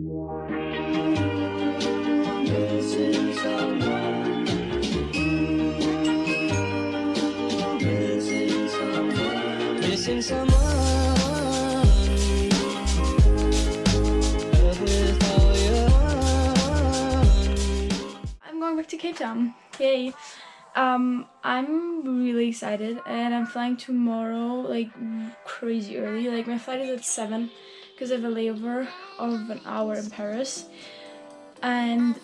Missing someone. Missing someone. Missing someone. I'm going back to Cape Town. Yay. I'm really excited, and I'm flying tomorrow, like crazy early. Like my flight is at 7 because I have a layover of an hour in Paris, and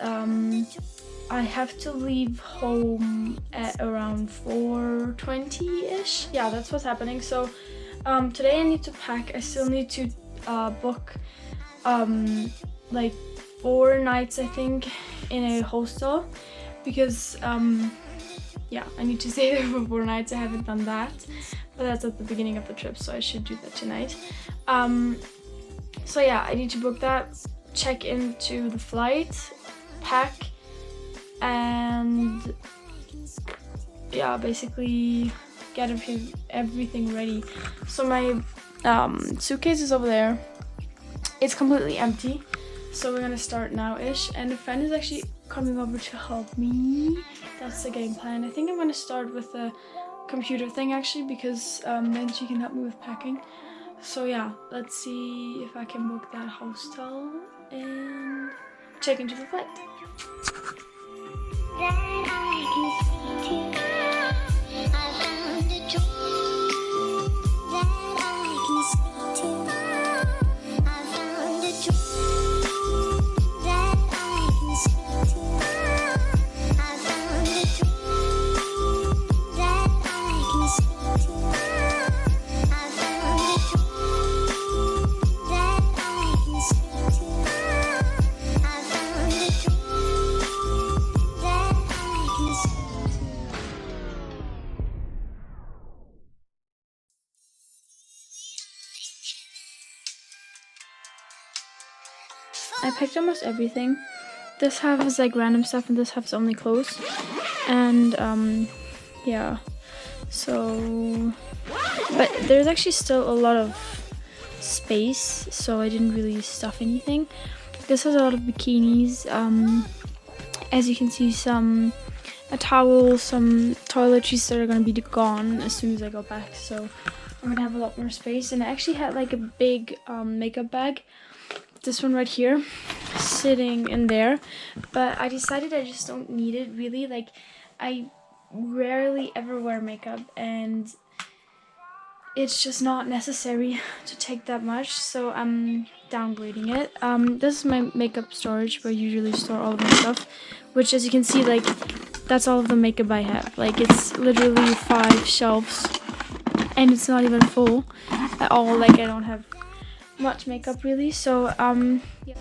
I have to leave home at around 4:20ish. Yeah, that's what's happening. So today I need to pack. I still need to book like 4 nights, I think, in a hostel, because yeah, I need to stay there for 4 nights. I haven't done that, but that's at the beginning of the trip, so I should do that tonight. So yeah, I need to book that, check into the flight, pack, and yeah, basically get everything ready. So my suitcase is over there. It's completely empty, so we're gonna start now-ish, and a friend is actually coming over to help me. That's the game plan. I think I'm gonna start with the computer thing actually, because then she can help me with packing. So yeah, let's see if I can book that hostel and check into the flight. I picked almost everything. This half is like random stuff and this half is only clothes. And yeah, so, but there's actually still a lot of space, so I didn't really stuff anything. This has a lot of bikinis, as you can see, a towel, some toiletries that are gonna be gone as soon as I go back, so I'm gonna have a lot more space. And I actually had like a big makeup bag, this one right here, sitting in there, but I decided I just don't need it really. Like, I rarely ever wear makeup, and it's just not necessary to take that much, so I'm downgrading it. This is my makeup storage where I usually store all of my stuff, which, as you can see, like, that's all of the makeup I have. Like, it's literally 5 shelves, and it's not even full at all. Like, I don't have much makeup really, so yeah.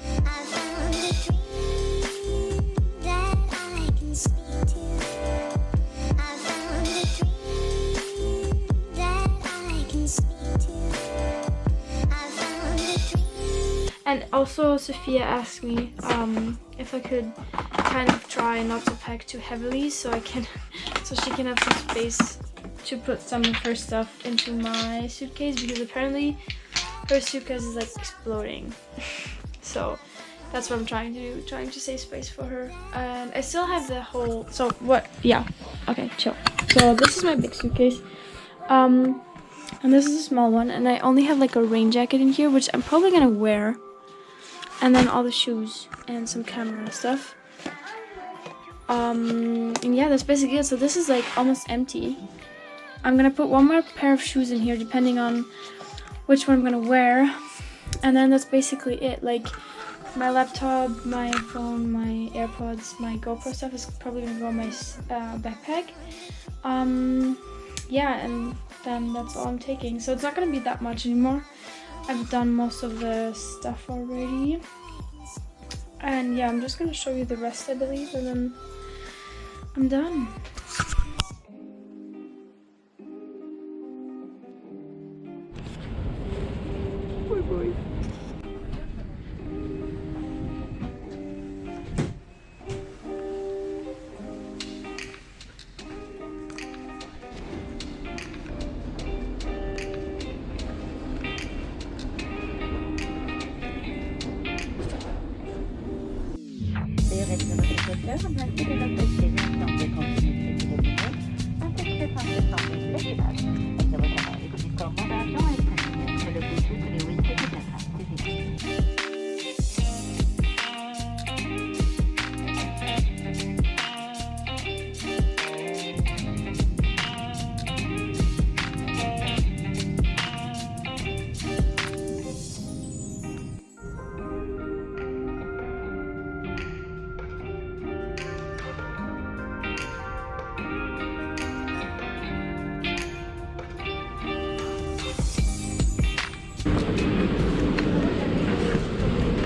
And also Sophia asked me if I could kind of try not to pack too heavily, so she can have some space to put some of her stuff into my suitcase, because apparently her suitcase is like exploding. So that's what I'm trying to do, trying to save space for her. And I still have the whole, so what, yeah, okay, chill. So this is my big suitcase, and this is a small one, and I only have like a rain jacket in here, which I'm probably gonna wear, and then all the shoes and some camera stuff. And yeah, that's basically it. So this is like almost empty. I'm gonna put one more pair of shoes in here depending on which one I'm gonna wear, and then that's basically it. Like, my laptop, my phone, my AirPods, my GoPro stuff is probably gonna go in my backpack. Yeah, and then that's all I'm taking, so it's not gonna be that much anymore. I've done most of the stuff already, and yeah, I'm just gonna show you the rest, I believe, and then I'm done. Poor boy.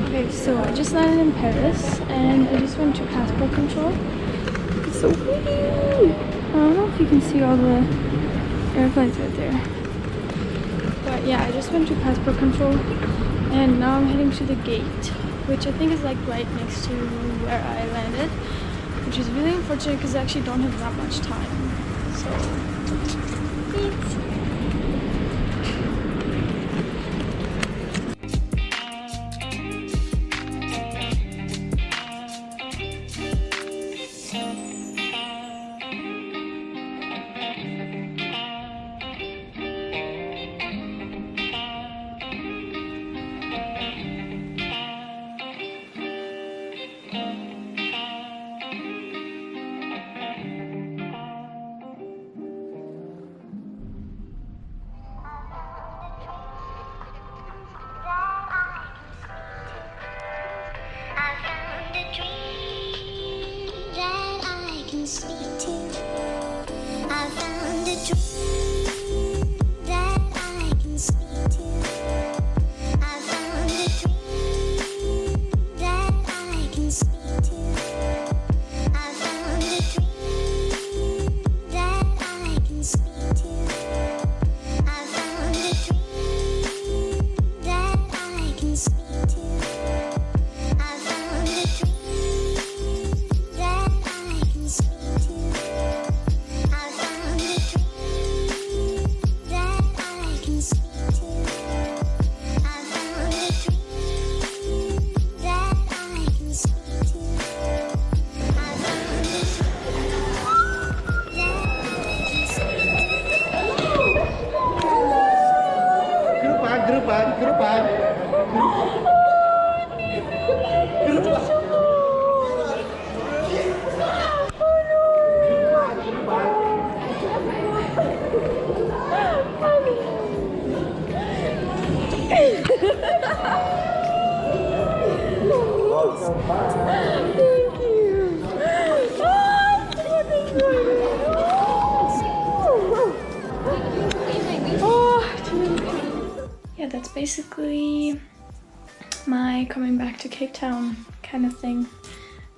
Okay, so I just landed in Paris and I just went to passport control. It's so pretty! I don't know if you can see all the airplanes right there. But yeah, I just went to passport control and now I'm heading to the gate, which I think is like right next to where I landed, which is really unfortunate because I actually don't have that much time. So, thanks. Yeah, that's basically my coming back to Cape Town kind of thing.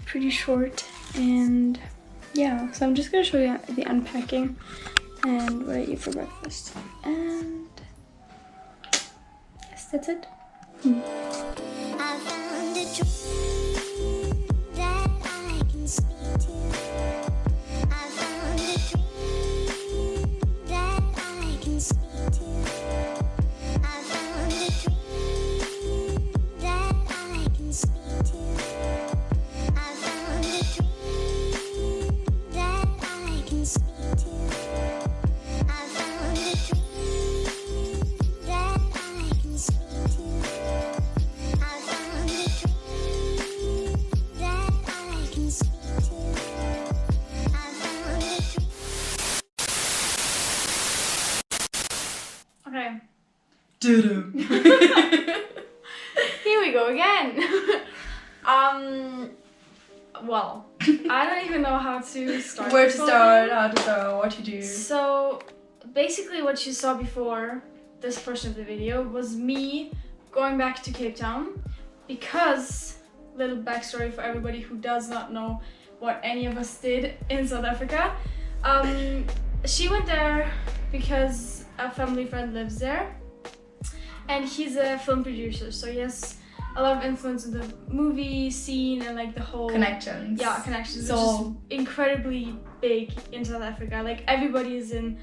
Pretty short, and yeah, so I'm just gonna show you the unpacking and what I eat for breakfast, and yes, that's it. I found a dream that I can speak to. I found a dream that I can speak to. I found a dream that I can speak to. I found a dream that I can speak to. I found a dream that I can speak to. I found a dream that I can speak to. I found a dream. Okay. Doo-doo. Here we go again. Well, I don't even know how to start. Where to this whole start, thing. how to start, what to do. So, basically what you saw before this portion of the video was me going back to Cape Town because, little backstory for everybody who does not know what any of us did in South Africa. She went there because a family friend lives there, and he's a film producer, so he has a lot of influence in the movie scene and like the whole Connections. Yeah, connections. So- Which is incredibly big in South Africa. Like everybody is in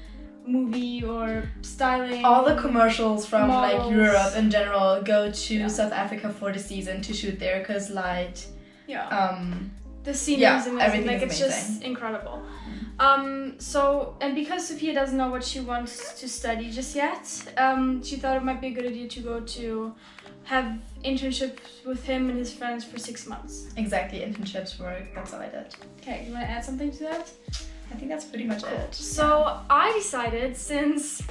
movie or styling. All the commercials from like Models. Europe in general go to Yeah. South Africa for the season to shoot there, because like Yeah. the scenery Yeah, is amazing. everything Like is it's just incredible. So, and because Sophia doesn't know what she wants to study just yet, she thought it might be a good idea to go to have internships with him and his friends for 6 months. Exactly, internships work. That's all I did. Okay, you want to add something to that? I think that's pretty much it. So I decided, since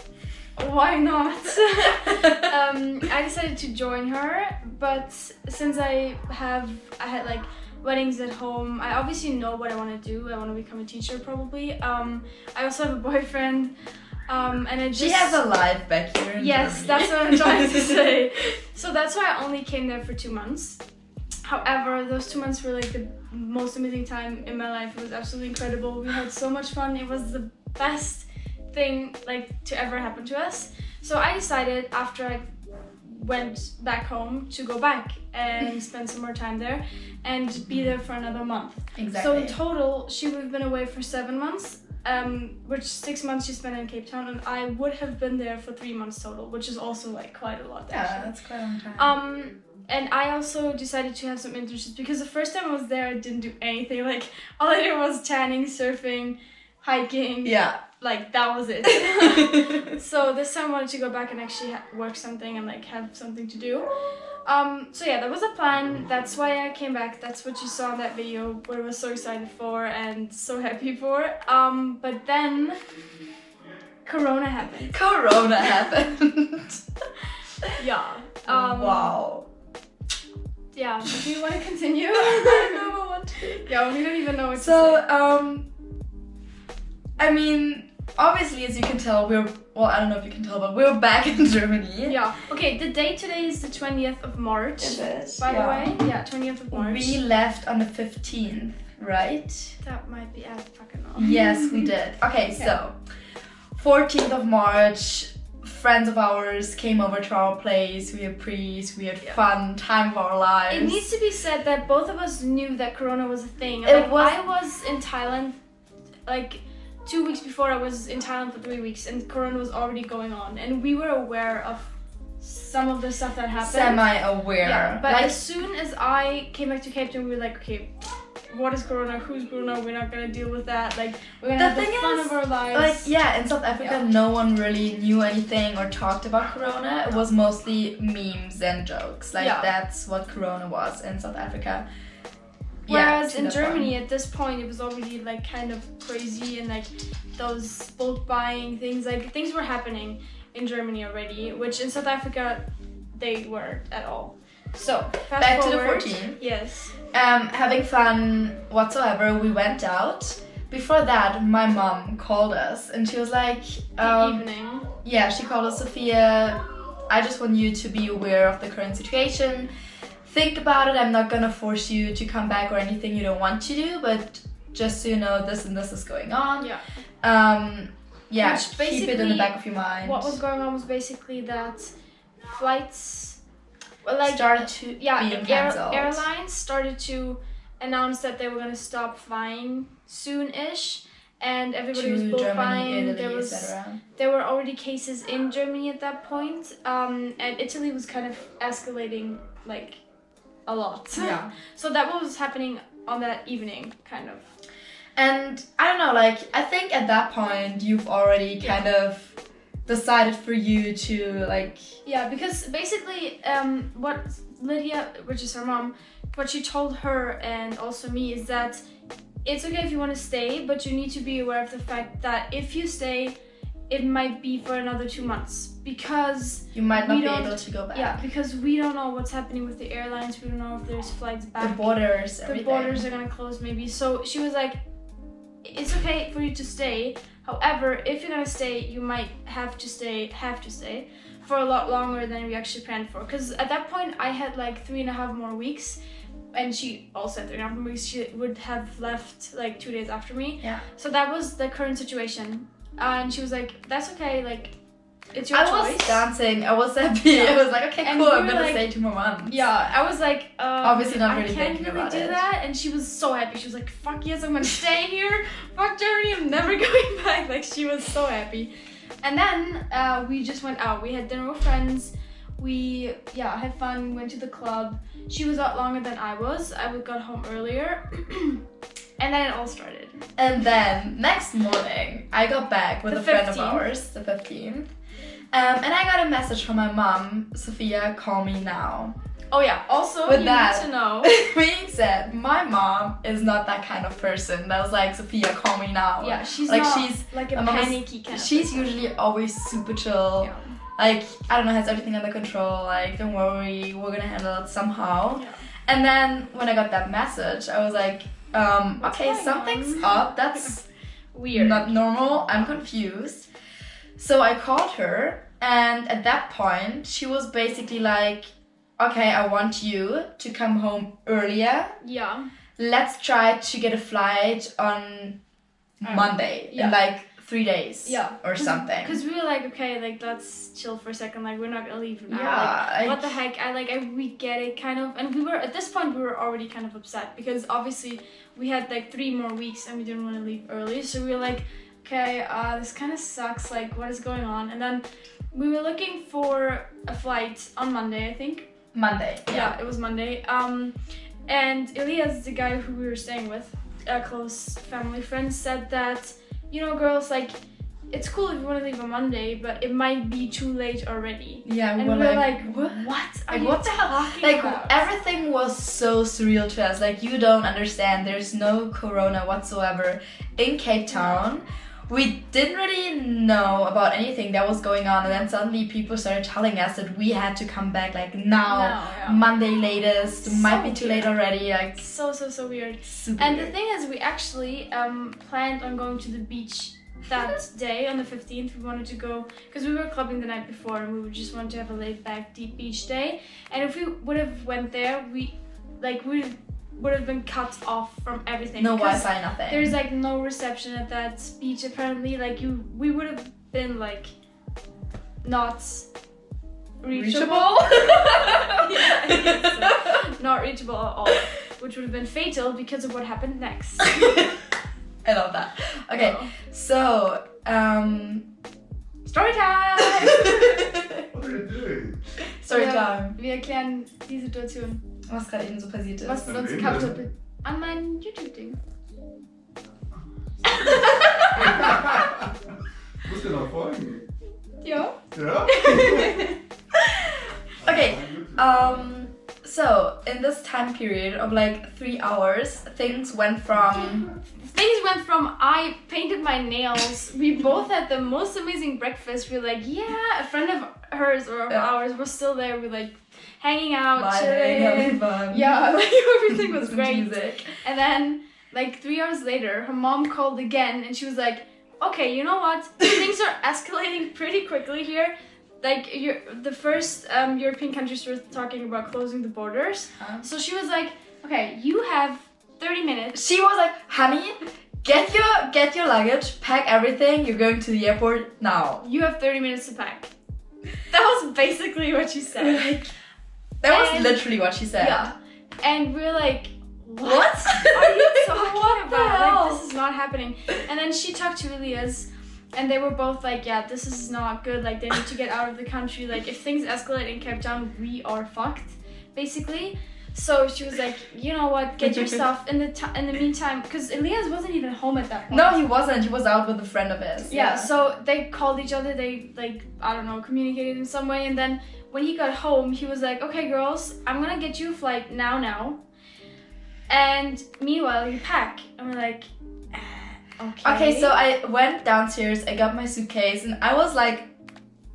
why not? I decided to join her, but since I had like weddings at home, I obviously know what I want to do. I want to become a teacher probably. I also have a boyfriend, and I just... She has a life back here in Yes, Germany. that's what I'm trying to say. So that's why I only came there for 2 months. However, those 2 months were like the most amazing time in my life. It was absolutely incredible. We had so much fun. It was the best thing like to ever happen to us. So I decided after I went back home to go back and spend some more time there and be there for another month. Exactly. So in total, she would have been away for 7 months, which 6 months she spent in Cape Town, and I would have been there for 3 months total, which is also like quite a lot. Yeah, actually. that's quite a long time. And I also decided to have some internships because the first time I was there, I didn't do anything. Like all I did was tanning, surfing, hiking. Yeah. Like that was it. So this time I wanted to go back and actually work something and like have something to do. So yeah, that was a plan. That's why I came back. That's what you saw in that video, what I was so excited for and so happy for. But then Corona happened. Corona happened. Yeah. Wow. Yeah. Do you want to continue? I don't know what to do. Yeah, we don't even know what to say. So, I mean, obviously, as you can tell, I don't know if you can tell, but we're back in Germany. Yeah. Okay, the date today is the 20th of March. Is it? By Yeah. the way. Yeah, 20th of March. We left on the 15th, right? That might be, I fucking know. Yes, we did. Okay, so 14th of March, friends of ours came over to our place. We had prees, we had fun, time of our lives. It needs to be said that both of us knew that Corona was a thing. It was- I was in Thailand, like 2 weeks before I was in Thailand for 3 weeks, and Corona was already going on, and we were aware of some of the stuff that happened. Semi-aware. Yeah, but like, as soon as I came back to Cape Town, we were like, okay, what is Corona? Who's Corona? We're not gonna deal with that. Like, we're gonna have the fun of our lives. like, yeah, in South Africa, no one really knew anything or talked about Corona. It was mostly memes and jokes. Like, that's what Corona was in South Africa. Whereas to in that Germany, point. at this point, it was already like kind of crazy, and like those bulk buying things, like things were happening in Germany already, which in South Africa, they weren't at all. So, fast Back to the forward. 14th. Yes. Having fun whatsoever, we went out. Before that, my mom called us and she was like, Evening. yeah, she called us, Sophia, I just want you to be aware of the current situation. Think about it. I'm not gonna force you to come back or anything you don't want to do, but just so you know, this and this is going on. Yeah. Yeah, Which keep it in the back of your mind. What was going on was basically that flights, like started to being cancelled. airlines started to announce that they were gonna stop flying soon-ish, and everybody was to book Germany, buying. Italy, etc. There were already cases in Germany at that point, and Italy was kind of escalating like a lot. Yeah. So that was happening on that evening, kind of. And I don't know, like, I think at that point you've already kind of decided for you to, like... Yeah, because basically what Lydia, which is her mom, what she told her and also me is that it's okay if you want to stay, but you need to be aware of the fact that if you stay, it might be for another 2 months, because You might not we be don't- able to go back. yeah, because we don't know what's happening with the airlines. We don't know if there's flights back. The borders, The everything. borders are gonna close maybe. So she was like, it's okay for you to stay. However, if you're gonna stay, you might have to stay for a lot longer than we actually planned for. Because at that point, I had like 3.5 more weeks, and she also had 3.5 more weeks. She would have left like 2 days after me. Yeah. So that was the current situation, and she was like, "That's okay. Like, it's your I choice." was dancing, I was happy. Yeah. I was like, okay, And cool, we I'm were gonna like- stay 2 more months. Yeah, I was like, Obviously not really I can't thinking really about do it. that, and she was so happy. She was like, "Fuck yes, I'm gonna stay here. Fuck Germany, I'm never going back." Like she was so happy. And then we just went out. We had dinner with friends. we had fun, went to the club. She was out longer than I was. I got home earlier. And then it all started. And then next morning, I got back with The a friend of 15th. ours, the 15th. And I got a message from my mom, Sophia, call me now. Oh yeah, also With you that, need to know. being said, my mom is not that kind of person that was like, Sophia, call me now. Yeah, she's like not she's like a my mom is- panicky kind of She's person. usually always super chill. Yeah. Like, I don't know, has everything under control. Like, don't worry, we're gonna handle it somehow. Yeah. And then when I got that message, I was like, okay, going something's on? up. That's Weird. not normal. I'm confused. So I called her, and at that point, she was basically like, okay, I want you to come home earlier. Yeah. Let's try to get a flight on Monday yeah. in like 3 days Yeah. or something. Because we were like, okay, like let's chill for a second. Like we're not gonna leave now. Yeah, Like, what the heck? We get it kind of. And we were at this point we were already kind of upset because obviously we had like 3 more weeks and we didn't want to leave early. So we were like, okay, this kind of sucks. Like what is going on? And then we were looking for a flight on Monday, I think. Monday. Yeah, it was Monday. And Elias, the guy who we were staying with, a close family friend, said that, you know, girls, like, it's cool if you want to leave on Monday, but it might be too late already. Yeah, And we were like, what are Like, you what the hell? talking Like, about? everything was so surreal to us. Like, you don't understand. There's no corona whatsoever in Cape Town. We didn't really know about anything that was going on, and then suddenly people started telling us that we had to come back like now, yeah. Monday latest. So Might be too late weird. already. Like, So weird. super And weird. the thing is, we actually planned on going to the beach that day on the 15th. We wanted to go because we were clubbing the night before and we would just want to have a laid back deep beach day. And if we would have went there, we would have been cut off from everything. No because Wi-Fi, nothing. There's like no reception at that beach apparently. Like we would have been like not reachable. Yeah, I guess so. Not reachable at all, which would have been fatal because of what happened next. I love that. Okay, Oh. so story time. What are you doing? Story time. Wir erklären die Situation. Was gerade eben so passiert ist. Was An uns wem gehabt denn? hat an meinem YouTube-Ding. Muss dir noch folgen. Ja. Ja? Okay, so in this time period of like 3 hours, things went from I painted my nails. We both had the most amazing breakfast. We were like, yeah, a friend of hers or of Yeah. ours was still there. We were like hanging out, vibing, having chilling. fun. Yeah, like everything was Listen to great. music. And then like 3 hours later, her mom called again and she was like, okay, you know what? Things are escalating pretty quickly here. Like the first European countries were talking about closing the borders. So she was like, okay, you have 30 minutes. She was like, honey, get your luggage, pack everything, you're going to the airport now. You have 30 minutes to pack. That was basically what she said. Like, that was And- literally what she said. Yeah. And we're like, What? are you talking What the about? hell? Like, this is not happening. And then she talked to Elias, and they were both like, yeah, this is not good. Like, they need to get out of the country. Like, if things escalate in Cape Town, we are fucked, basically. So she was like, you know what, get your stuff. In the meantime, because Elias wasn't even home at that point. No, he wasn't. He was out with a friend of his. Yeah, so they called each other, they like, I don't know, communicated in some way, and then when he got home, he was like, okay girls, I'm gonna get you a flight now. And meanwhile, you pack. And we're like, okay. Okay, so I went downstairs, I got my suitcase, and I was like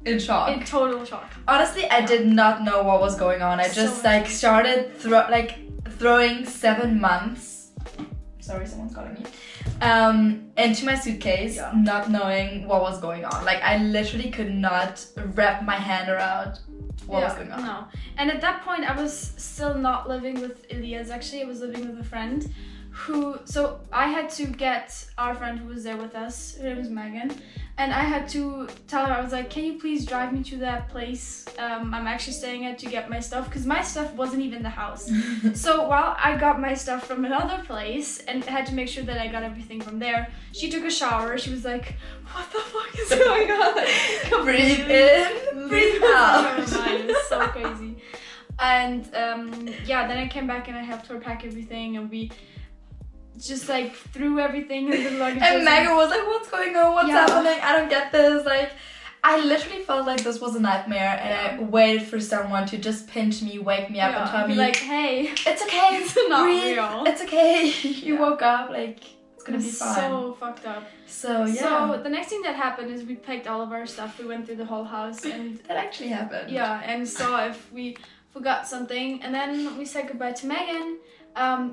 in shock. In total shock. Honestly, I did not know what was going on. I So just much. like started throwing 7 months. Sorry, someone's calling me. Into my suitcase, Yeah. not knowing what was going on. Like I literally could not wrap my hand around what was going on. No. And at that point, I was still not living with Elias. Actually, I was living with a friend So I had to get our friend who was there with us, her name was Megan, and I had to tell her, I was like, can you please drive me to that place I'm actually staying at to get my stuff, because my stuff wasn't even in the house. So while I got my stuff from another place and had to make sure that I got everything from there, she took a shower. She was like, what the fuck is going on? Like, Breathe in, breathe out. It was so crazy. And yeah, then I came back and I helped her pack everything, and we just like threw everything in the luggage. And Megan was like, what's going on? What's Yeah. happening? I don't get this. Like, I literally felt like this was a nightmare, and I waited for someone to just pinch me, wake me up, and tell me, like, hey, it's okay, it's not breathe, real. it's okay. You Yeah. woke up, like, it's gonna be It was fine. so fucked up. So yeah, So the next thing that happened is we packed all of our stuff. We went through the whole house and that actually happened. yeah, and saw if we forgot something, and then we said goodbye to Megan.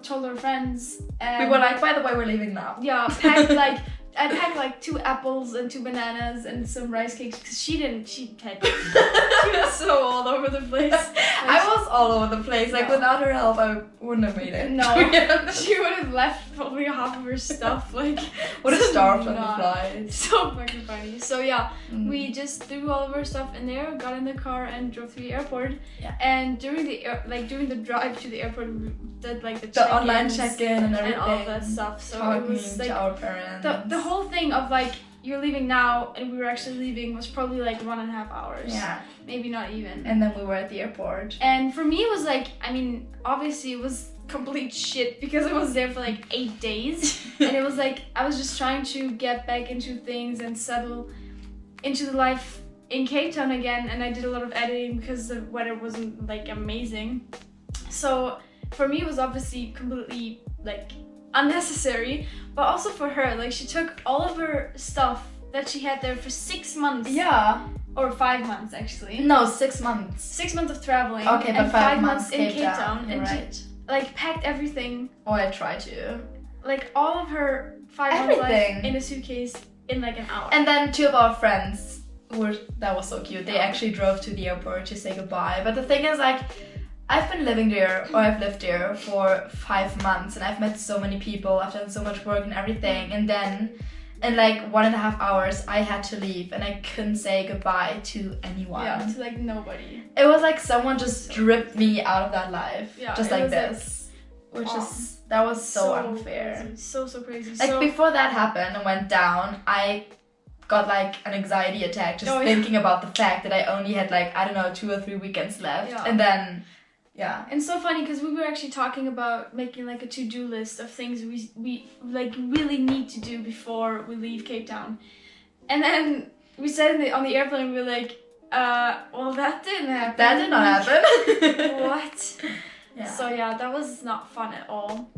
Told our friends. We were like, by the way, we're leaving now. Yeah, packed like I packed like 2 apples and 2 bananas and some rice cakes, because she was so all over the place. I was all over the place. Like, Yeah. without her help, I wouldn't have made it. No, To be honest. she would have left probably half of her stuff. Like, Would have starved on the Not. flight. so fucking funny. So yeah, Mm. we just threw all of our stuff in there, got in the car, and drove to the airport. Yeah. And during the drive to the airport, we did like the online check-ins check-in and everything. and all of that stuff. So it Talking was like to our parents. the whole thing of like, you're leaving now and we were actually leaving was probably like 1.5 hours. Yeah. Maybe not even. And then we were at the airport. And for me it was like, I mean, obviously it was complete shit because I was there for like 8 days. And it was like, I was just trying to get back into things and settle into the life in Cape Town again. And I did a lot of editing because the weather wasn't like amazing. So for me it was obviously completely like unnecessary, but also for her, like she took all of her stuff that she had there for 6 months. Yeah. Or 5 months actually. No, 6 months. 6 months of traveling. Okay, but and 5 months in Cape Town. You're And she, right. like packed everything, Oh, I tried to. like all of her 5 months life Everything. in a suitcase in like an hour. And then 2 of our friends that was so cute. They Yeah. actually drove to the airport to say goodbye. But the thing is, like, I've been living there, or I've lived there for 5 months, and I've met so many people. I've done so much work and everything, and then in like 1.5 hours, I had to leave, and I couldn't say goodbye to anyone. yeah, to like nobody. It was like someone just stripped me out of that life, Yeah, just it like was, like, this, which is that was so unfair. Crazy. So crazy. Like so, before that happened and went down, I got like an anxiety attack just Oh, yeah. thinking about the fact that I only had like, I don't know, 2 or 3 weekends left. Yeah. And then, yeah. and so funny because we were actually talking about making like a to-do list of things we like really need to do before we leave Cape Town. And then we said on the airplane, we were like, well, that didn't happen. That did not happen. What? Yeah. So yeah, that was not fun at all.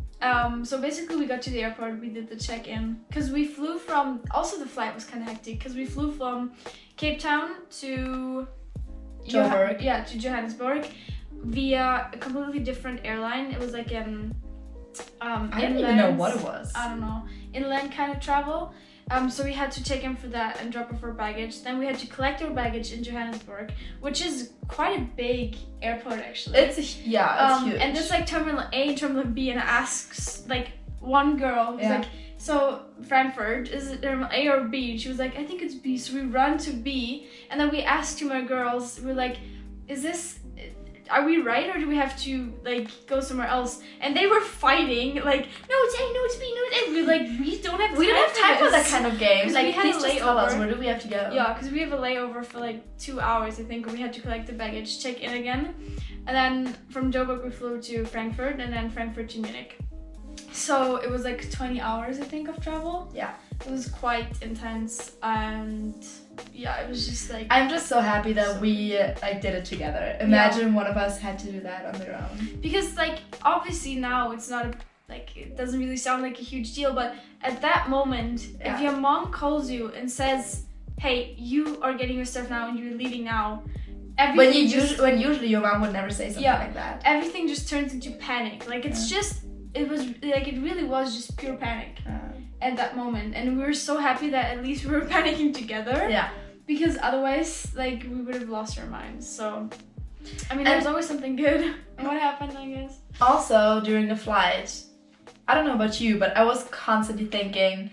So basically we got to the airport, we did the check-in, because we flew from, also the flight was kind of hectic, because we flew from Cape Town to Joburg. to Johannesburg via a completely different airline. It was like an I don't even know what it was. I don't know, inland kind of travel. So we had to check in for that and drop off our baggage. Then we had to collect our baggage in Johannesburg, which is quite a big airport actually. It's huge. And there's like Terminal A and Terminal B, and it asks like one girl who's Yeah. like, so Frankfurt, is it Terminal A or B? And she was like, I think it's B. So we run to B, and then we asked 2 more girls, we're like, are we right, or do we have to like go somewhere else? And they were fighting like, no, it's A, no, it's B, no, it's A. We're like, we don't have time. we don't have time for that this. kind of game. 'Cause Like, we had please a just tell us, layover. where do we have to go? Yeah, because we have a layover for like 2 hours, I think, where we had to collect the baggage, check in again. And then from Joburg we flew to Frankfurt, and then Frankfurt to Munich. So it was like 20 hours, I think, of travel. Yeah. It was quite intense, and yeah, it was just like... I'm just so happy that we like did it together. Imagine one of us had to do that on their own. Because like, obviously now it's not like, it doesn't really sound like a huge deal, but at that moment, Yeah. if your mom calls you and says, hey, you are getting your stuff now and you're leaving now, everything When usually your mom would never say something Yeah. like that. everything just turns into panic. Like it's just, it really was just pure panic at that moment. And we were so happy that at least we were panicking together. Yeah. Because otherwise, like, we would have lost our minds. So, I mean, there's always something good. And what happened, I guess? Also, during the flight, I don't know about you, but I was constantly thinking,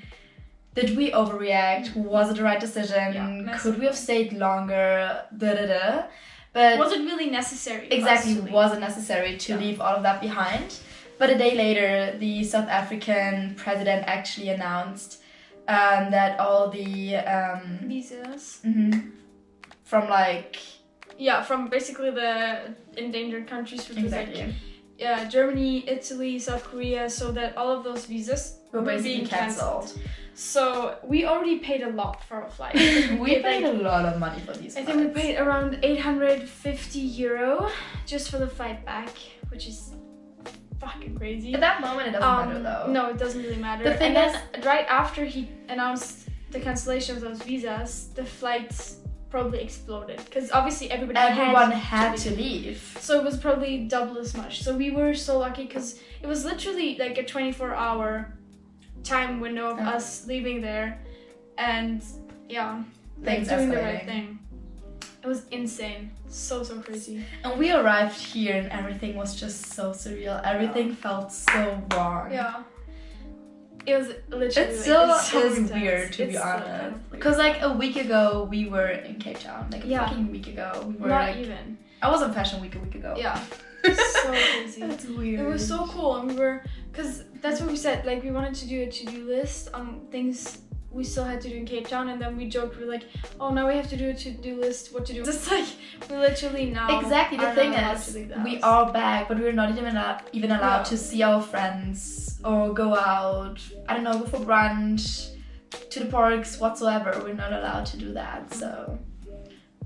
did we overreact? Was it the right decision? Yeah, Could we have stayed longer? But Was it really necessary? for us exactly, to leave? was it necessary to leave all of that behind? But a day later, the South African president actually announced that all the Visas. from like Yeah, from basically the endangered countries, which was exactly like Germany, Italy, South Korea, so that all of those visas were basically being cancelled. So we already paid a lot for a flight. We paid a lot of money for these I flights. think we paid around 850 euro just for the flight back, which is fucking crazy. At that moment, it doesn't matter though. No, it doesn't really matter. The thing and then right after he announced the cancellation of those visas, the flights probably exploded because obviously Everyone had to leave. So it was probably double as much. So we were so lucky because it was literally like a 24-hour time window of us leaving there, and yeah, like Things doing the escalating. right thing. It was insane, so crazy. And we arrived here and everything was just so surreal. Everything felt so wrong. Yeah, it was literally. It still it's so is intense. weird to It's be still honest. kind of weird. Because like a week ago we were in Cape Town. Like a Yeah. fucking week ago. We were Not like even. I was on Fashion Week a week ago. Yeah, so crazy. That's weird. It was so cool, and we were, because that's what we said, like we wanted to do a to-do list on things we still had to do in Cape Town, and then we joked, we were like, oh, now we have to do a to-do list, what to do. Just like, we literally now Exactly, the are thing not allowed is, to leave the we house. are back, but we're not even allowed Yeah. to see our friends or go out, I don't know, go for brunch, to the parks, whatsoever. We're not allowed to do that, so.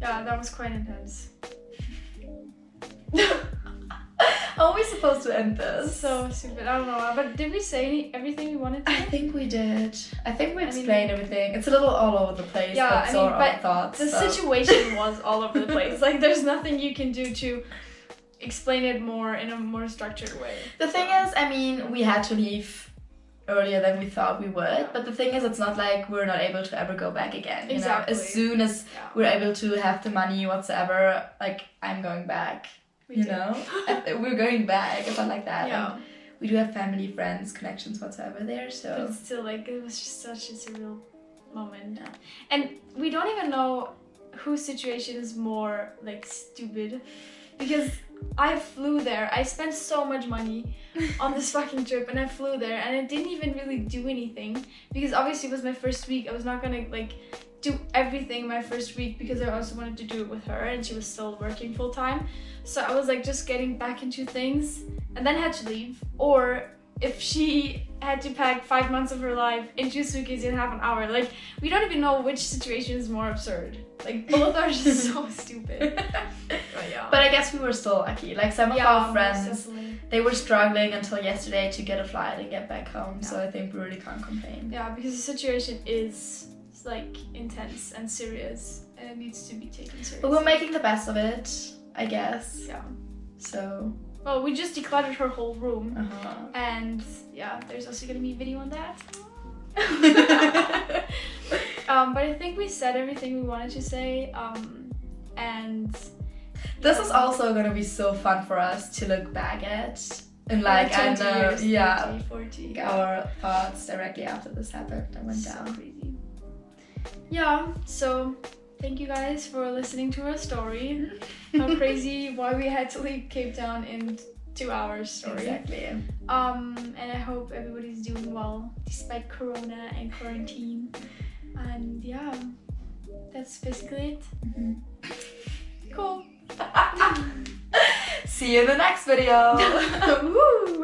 Yeah, that was quite intense. How are we supposed to end this? So stupid, I don't know, but did we say everything we wanted to? I think we did. I think we I mean- explained everything. It's a little all over the place, Yeah, but I so mean, are but our thoughts. The so. situation was all over the place. Like, there's nothing you can do to explain it more in a more structured way. The thing is, I mean, we had to leave earlier than we thought we would, but the thing is, it's not like we're not able to ever go back again. You Exactly. know? As soon as Yeah. we're able to have the money whatsoever, like, I'm going back. We You did. know? We're going back. It's not like that. Yeah. And we do have family, friends, connections whatsoever there, But so. still, like, it was just such a surreal moment. And we don't even know whose situation is more, like, stupid. Because I flew there. I spent so much money on this fucking trip, and I flew there, and I didn't even really do anything. Because obviously it was my first week. I was not gonna, like, do everything my first week because I also wanted to do it with her, and she was still working full time. So I was like just getting back into things and then had to leave. Or if she had to pack 5 months of her life into a suitcase in half an hour, like, we don't even know which situation is more absurd. Like, both are just so stupid. But yeah. But I guess we were still lucky. Like, some of yeah, our most friends, definitely. they were struggling until yesterday to get a flight and get back home, so Yeah. I think we really can't complain. Yeah, because the situation is like intense and serious, and it needs to be taken seriously. But we're making the best of it, I guess. Yeah. So, Well, we just decluttered her whole room, uh-huh. and yeah, there's also gonna be a video on that. But I think we said everything we wanted to say, and This is also gonna be so fun for us to look back at and like, I 20 know, years, yeah, 30, 40. our thoughts directly after this happened and went So down. crazy. Yeah, so thank you guys for listening to our story. How crazy, why we had to leave Cape Town in 2 hours story. Exactly. And I hope everybody's doing well despite Corona and quarantine. And yeah, that's basically it. Cool. See you in the next video. Woo!